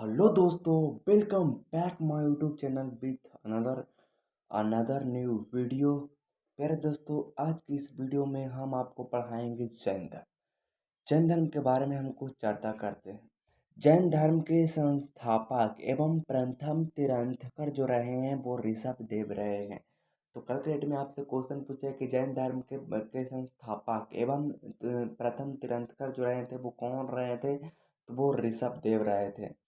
Hello दोस्तों, welcome back my YouTube channel with another another new video. प्यारे दोस्तों, आज की इस वीडियो में हम आपको पढ़ाएंगे जैन धर्म। जैन धर्म के बारे में हम कुछ चर्चा करते हैं। जैन धर्म के संस्थापक एवं प्रथम तीर्थंकर जो रहे हैं वो ऋषभ देव रहे हैं। तो कल के डेट में आपसे क्वेश्चन पूछे कि जैन धर्म के संस्थापक एवं प्रथम तीर्थंकर जो रहे थे वो कौन रहे थे, तो वो ऋषभ देव रहे थे।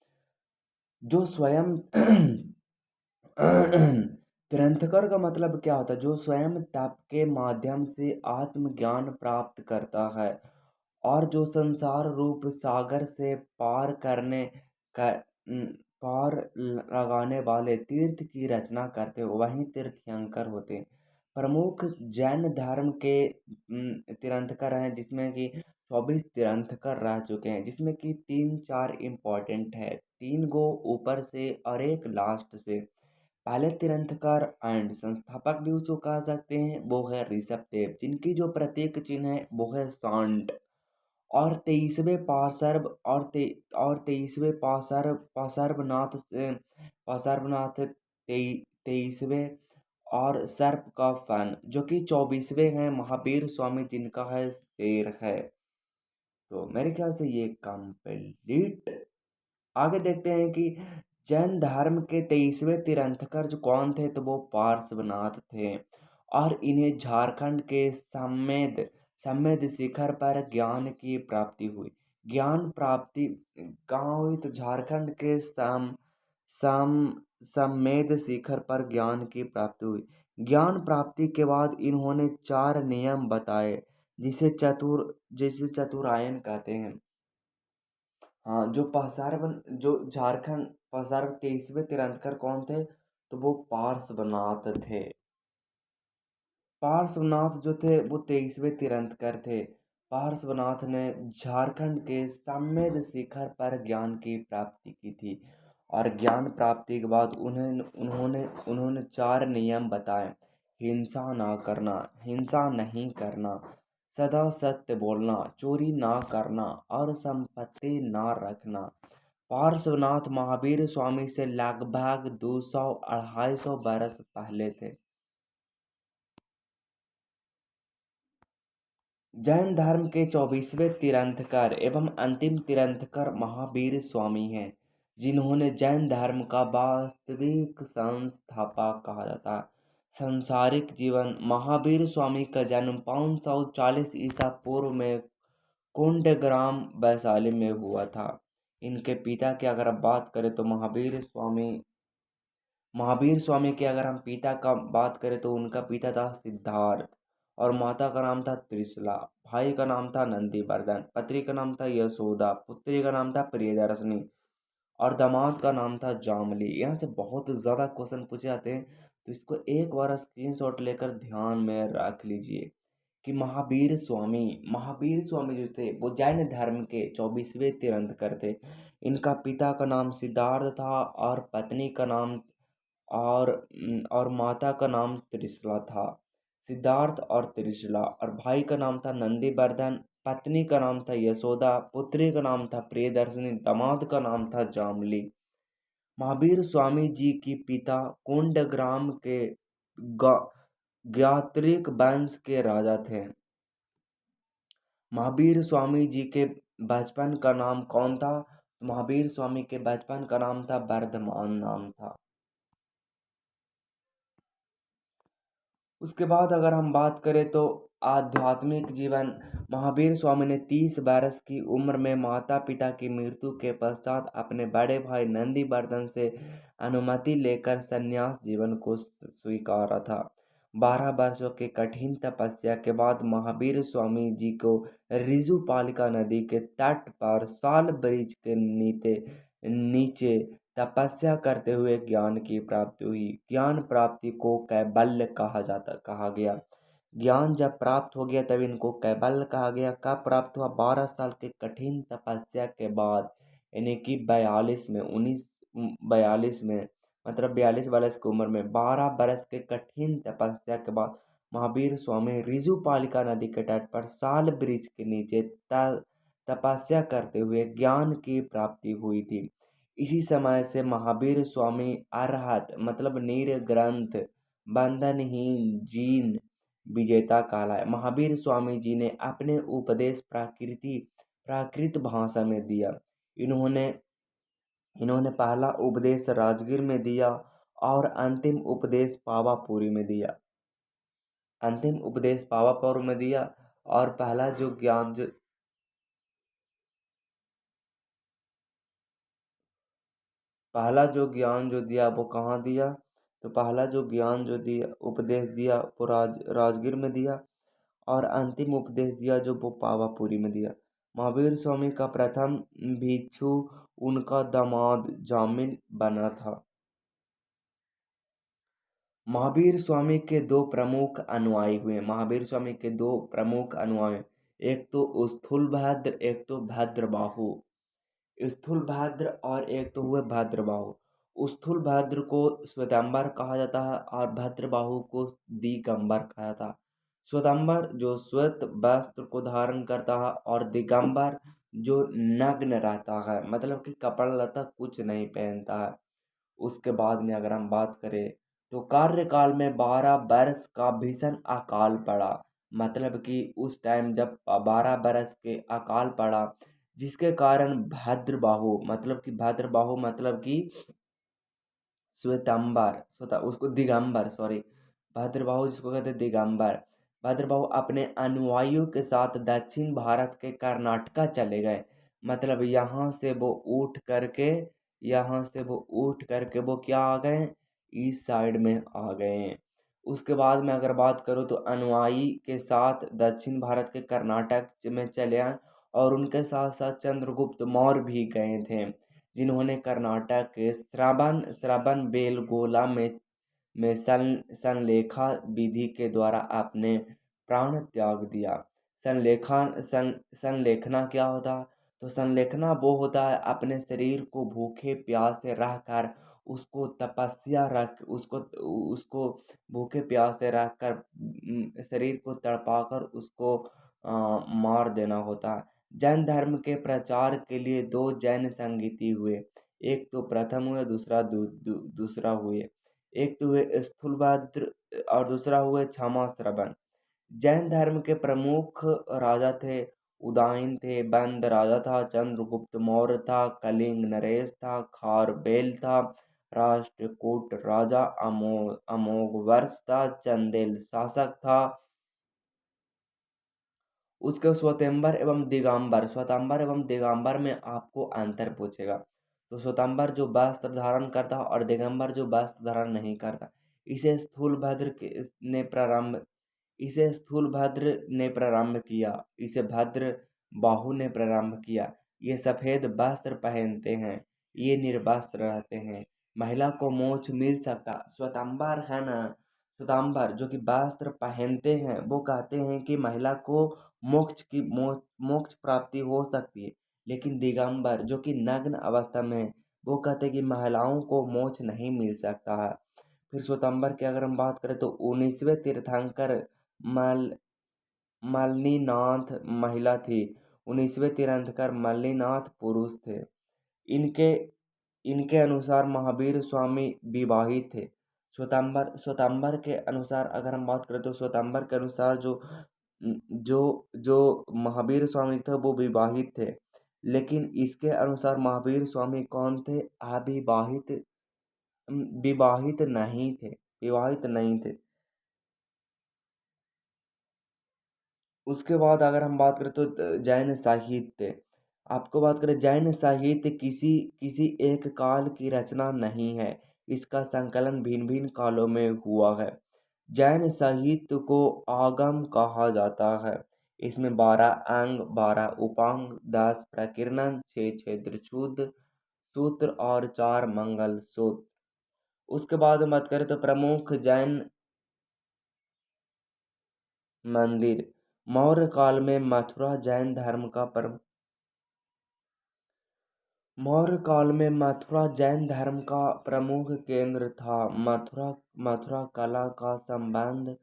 जो स्वयं तीर्थंकर का मतलब क्या होता है? जो स्वयं तप के माध्यम से आत्मज्ञान प्राप्त करता है और जो संसार रूप सागर से का पार लगाने वाले तीर्थ की रचना करते हैं, वही तीर्थंकर होते हैं। प्रमुख जैन धर्म के तीर्थंकर हैं, जिसमें कि 24 तीर्थंकर रह चुके हैं, जिसमें कि 3-4 इम्पोर्टेंट है, 3 गो ऊपर से और एक लास्ट से। पहले तीर्थंकर एंड संस्थापक भी उसको कह सकते हैं, वो है ऋषभ देव, जिनकी जो प्रतीक चिन्ह है वो है सांड। और 23वें पार्श्व और 23वें पार्श्वनाथ 23वें और सर्प का फन, जो कि 24वें हैं महावीर स्वामी, जिनका है शेर है। तो मेरे ख्याल से ये कंप्लीट। आगे देखते हैं कि जैन धर्म के 23वें तीर्थंकर जो कौन थे, तो वो पार्श्वनाथ थे और इन्हें झारखंड के सम्मेद सम्मेद शिखर पर ज्ञान की प्राप्ति हुई। ज्ञान प्राप्ति कहाँ हुई? तो झारखंड के सम सम्मेद शिखर पर ज्ञान की प्राप्ति हुई। ज्ञान प्राप्ति के बाद इन्होंने 4 नियम बताए, जिसे चतुरायन कहते हैं। हाँ, जो झारखंड पसार 23वें तीर्थंकर कौन थे, तो वो पार्श्वनाथ थे। पार्श्वनाथ जो थे वो 23वें तीर्थंकर थे। पार्श्वनाथ ने झारखंड के सम्मेद शिखर पर ज्ञान की प्राप्ति की थी और ज्ञान प्राप्ति के बाद उन्होंने 4 नियम बताए। हिंसा ना करना, हिंसा नहीं करना, सदा सत्य बोलना, चोरी ना करना और संपत्ति ना रखना। पार्श्वनाथ महावीर स्वामी से लगभग 200-250 बरस पहले थे। जैन धर्म के 24वें तीर्थंकर एवं अंतिम तीर्थंकर महावीर स्वामी हैं, जिन्होंने जैन धर्म का वास्तविक संस्थापक कहा जाता है। सांसारिक जीवन: महावीर स्वामी का जन्म 540 ईसा पूर्व में कोंडग्राम वैशाली में हुआ था। इनके पिता की अगर आप बात करें तो महावीर स्वामी के अगर हम पिता का बात करें तो उनका पिता था सिद्धार्थ और माता का नाम था त्रिशला। भाई का नाम था नंदीवर्धन, पत्री का नाम था यशोदा, पुत्री का नाम था प्रियदर्शनी और दामाद का नाम था जामली। यहाँ से बहुत ज़्यादा क्वेश्चन पूछे जाते हैं, तो इसको एक बार स्क्रीनशॉट लेकर ध्यान में रख लीजिए कि महावीर स्वामी जो थे वो जैन धर्म के 24वें तीर्थंकर थे। इनका पिता का नाम सिद्धार्थ था और पत्नी का नाम और माता का नाम त्रिशला था। सिद्धार्थ और त्रिशला और भाई का नाम था नंदीवर्धन, पत्नी का नाम था यशोदा, पुत्री का नाम था प्रियदर्शनी, दामाद का नाम था जामली। महावीर स्वामी जी की पिता कोंडग्राम के ज्ञात्रिक वंश के राजा थे। महावीर स्वामी जी के बचपन का नाम कौन था? महावीर स्वामी के बचपन का नाम था वर्धमान नाम था। उसके बाद अगर हम बात करें तो आध्यात्मिक जीवन: महावीर स्वामी ने 30 वर्ष की उम्र में माता पिता की मृत्यु के पश्चात अपने बड़े भाई नंदीवर्धन से अनुमति लेकर संन्यास जीवन को स्वीकारा था। 12 वर्षों की कठिन तपस्या के बाद महावीर स्वामी जी को ऋजुपालिका नदी के तट पर साल वृक्ष के नीचे तपस्या करते हुए ज्ञान की प्राप्ति हुई। ज्ञान प्राप्ति को कैवल्य कहा गया। ज्ञान जब प्राप्त हो गया तब इनको कैवल्य कहा गया। कब प्राप्त हुआ? 12 साल के कठिन तपस्या के बाद, यानी कि 42 में, मतलब 42 वर्ष की उम्र में 12 वर्ष के कठिन तपस्या के बाद महावीर स्वामी ऋजुपालिका नदी के तट पर साल वृक्ष के नीचे तपस्या करते हुए ज्ञान की प्राप्ति हुई थी। इसी समय से महावीर स्वामी अरहत मतलब नीर ग्रंथ बंधनहीन जीन विजेता कहलाए। महावीर स्वामी जी ने अपने उपदेश प्राकृत भाषा में दिया। इन्होंने इन्होंने पहला उपदेश राजगीर में दिया और अंतिम उपदेश पावापुर में दिया। और पहला जो ज्ञान जो दिया वो कहाँ दिया? तो पहला जो ज्ञान जो दिया उपदेश दिया वो राजगीर में दिया, और अंतिम उपदेश दिया जो वो पावापुरी में दिया। महावीर स्वामी का प्रथम भिक्षु उनका दामाद जामिल बना था। महावीर स्वामी के दो प्रमुख अनुयायी हुए। महावीर स्वामी के दो प्रमुख अनुयायी, एक तो स्थूलभद्र, एक तो भद्रबाहु। स्थूलभद्र और एक तो हुए भद्रबाहु। स्थूलभद्र को श्वेतांबर कहा जाता है और भद्रबाहु को दिगंबर कहा जाता है। श्वेतांबर जो श्वेत वस्त्र को धारण करता है, और दिगंबर जो नग्न रहता है, मतलब कि कपड़ा लता कुछ नहीं पहनता है। उसके बाद में अगर हम बात करें तो कार्यकाल में 12 वर्ष का भीषण अकाल पड़ा। मतलब कि उस टाइम जब 12 वर्ष के अकाल पड़ा, जिसके कारण भद्रबाहु मतलब कि उसको दिगंबर, सॉरी, भद्रबाहु जिसको कहते हैं दिगंबर। भद्रबाहु अपने अनुयायियों के साथ दक्षिण भारत के कर्नाटका चले गए। मतलब यहाँ से वो उठ करके वो क्या आ गए, ईस्ट साइड में आ गए। उसके बाद में अगर बात करूँ तो अनुयायी के साथ दक्षिण भारत के कर्नाटक में चले आए, और उनके साथ साथ चंद्रगुप्त मौर्य भी गए थे, जिन्होंने कर्नाटक के श्रवण बेलगोला में संलेखा विधि के द्वारा अपने प्राण त्याग दिया। संलेखना क्या होता है? तो संलेखना वो होता है अपने शरीर को भूखे प्यासे रहकर उसको भूखे प्यासे रहकर शरीर को तड़पाकर उसको मार देना होता है। जैन धर्म के प्रचार के लिए दो जैन संगीति हुए। एक तो प्रथम हुए, दूसरा हुए। एक तो हुए स्थूलभद्र और दूसरा हुए क्षमा श्रवण। जैन धर्म के प्रमुख राजा थे, उदयन थे, बंद राजा था, चंद्रगुप्त मौर्य था, कलिंग नरेश था, खारबेल था, राष्ट्रकूट राजा अमोघवर्ष था, चंदेल शासक था। उसके श्वेतांबर एवं दिगंबर में आपको अंतर पूछेगा। तो श्वेतांबर जो वस्त्र धारण करता और दिगंबर जो वस्त्र धारण नहीं करता। इसे स्थूलभद्र ने प्रारंभ किया। इसे भद्र बाहु ने प्रारंभ किया। ये सफेद वस्त्र पहनते हैं, ये निर्वस्त्र रहते हैं। महिला को मोक्ष मिल सकता। श्वेतांबर है ना, श्वेतांबर जो कि वस्त्र पहनते हैं, वो कहते हैं कि महिला को मोक्ष प्राप्ति हो सकती है। लेकिन दिगंबर जो कि नग्न अवस्था में है, वो कहते हैं कि महिलाओं को मोक्ष नहीं मिल सकता है। फिर श्वेतांबर की अगर हम बात करें तो 19वें तीर्थंकर मलनीनाथ महिला थी। 19वें तीर्थंकर मलनीनाथ पुरुष थे। इनके इनके अनुसार महावीर स्वामी विवाहित थे। श्वेतांबर के अनुसार अगर हम बात करें तो श्वेतांबर के अनुसार जो जो महावीर स्वामी थे वो विवाहित थे। लेकिन इसके अनुसार महावीर स्वामी कौन थे? अविवाहित, विवाहित नहीं थे। उसके बाद अगर हम बात करें तो जैन साहित्य, आपको बात करें जैन साहित्य किसी किसी एक काल की रचना नहीं है। इसका संकलन भिन्न भिन्न कालों में हुआ है। जैन साहित्य को आगम कहा जाता है। इसमें 12 अंग, 12 उपांग, 10 प्रकीर्णन, 6 क्षेत्र सूत्र और 4 मंगल सूत्र। उसके बाद बात करें तो प्रमुख जैन मंदिर। मौर्य काल में मथुरा जैन धर्म का प्रमुख केंद्र था। मथुरा कला का संबंध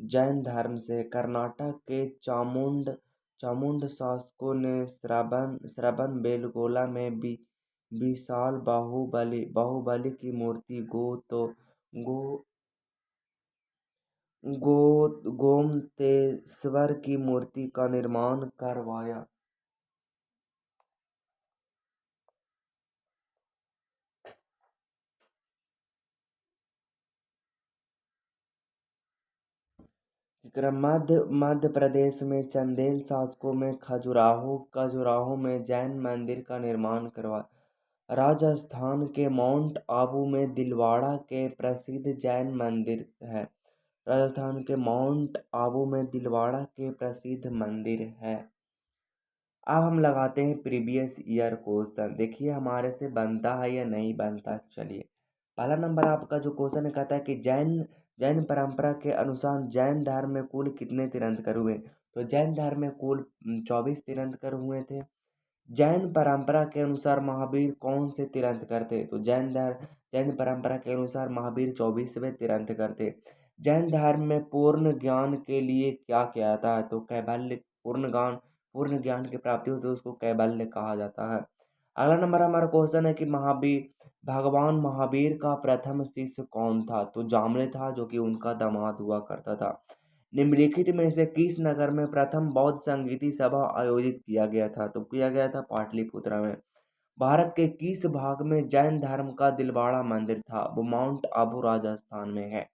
जैन धर्म से। कर्नाटक के चामुंड शासकों ने श्रवण बेलगोला में भी विशाल बाहुबली बाहुबली की मूर्ति गो गो गोमतेश्वर की मूर्ति का निर्माण करवाया। मध्य प्रदेश में चंदेल शासकों में खजुराहो में जैन मंदिर का निर्माण करवा। राजस्थान के माउंट आबू में दिलवाड़ा के प्रसिद्ध जैन मंदिर है। राजस्थान के माउंट आबू में दिलवाड़ा के प्रसिद्ध मंदिर है। अब हम लगाते हैं प्रीवियस ईयर क्वेश्चन, देखिए हमारे से बनता है या नहीं बनता। चलिए, पहला नंबर आपका जो क्वेश्चन कहता है कि जैन जैन परंपरा के अनुसार जैन धर्म में कुल कितने तीर्थंकर हुए। तो जैन धर्म में कुल 24 तीर्थंकर हुए थे। जैन परंपरा के अनुसार महावीर कौन से तीर्थंकर थे। तो जैन परंपरा के अनुसार महावीर 24वें तीर्थंकर थे। जैन धर्म में पूर्ण ज्ञान के लिए क्या किया था। तो कैवल्य, पूर्ण ज्ञान की प्राप्ति होती है उसको कैवल्य कहा जाता है। अगला नंबर हमारा क्वेश्चन है कि भगवान महावीर का प्रथम शिष्य कौन था। तो जामले था, जो कि उनका दामाद हुआ करता था। निम्नलिखित में से किस नगर में प्रथम बौद्ध संगीति सभा आयोजित किया गया था। तो किया गया था पाटलिपुत्र में। भारत के किस भाग में जैन धर्म का दिलवाड़ा मंदिर था। वो माउंट आबू राजस्थान में है।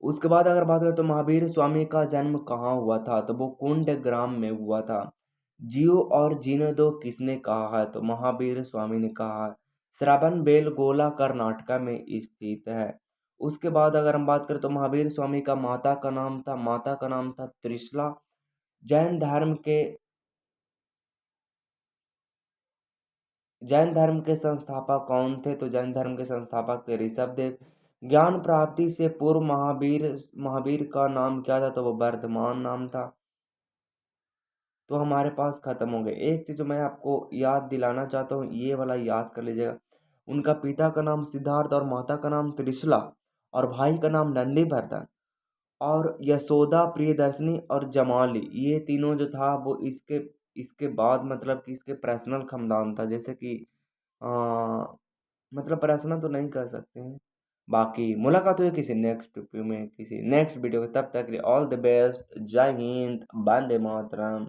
उसके बाद अगर बात करें तो महावीर स्वामी का जन्म कहाँ हुआ था। तो वो कुंड ग्राम में हुआ था। जियो और जीने दो किसने कहा है। तो महावीर स्वामी ने कहा है। श्रवण बेलगोला कर्नाटका में स्थित है। उसके बाद अगर हम बात करें तो महावीर स्वामी का माता का नाम था त्रिशला। जैन धर्म के जैन धर्म के संस्थापक कौन थे। तो जैन धर्म के संस्थापक थे ऋषभ देव। ज्ञान प्राप्ति से पूर्व महावीर महावीर का नाम क्या था। तो वो वर्धमान नाम था। तो हमारे पास खत्म हो गए। एक चीज जो मैं आपको याद दिलाना चाहता हूँ, ये वाला याद कर लीजिएगा। उनका पिता का नाम सिद्धार्थ और माता का नाम त्रिशला और भाई का नाम नंदीवर्धन और यशोदा प्रियदर्शनी और जमाली, ये तीनों जो था वो इसके इसके बाद मतलब कि इसके पर्सनल खानदान था। जैसे कि आ, मतलब पर्सनल तो नहीं कर सकते हैं। बाकी मुलाकात हुई किसी नेक्स्ट में, किसी नेक्स्ट वीडियो में। तब तक ऑल द बेस्ट। जय हिंद, वंदे मातरम।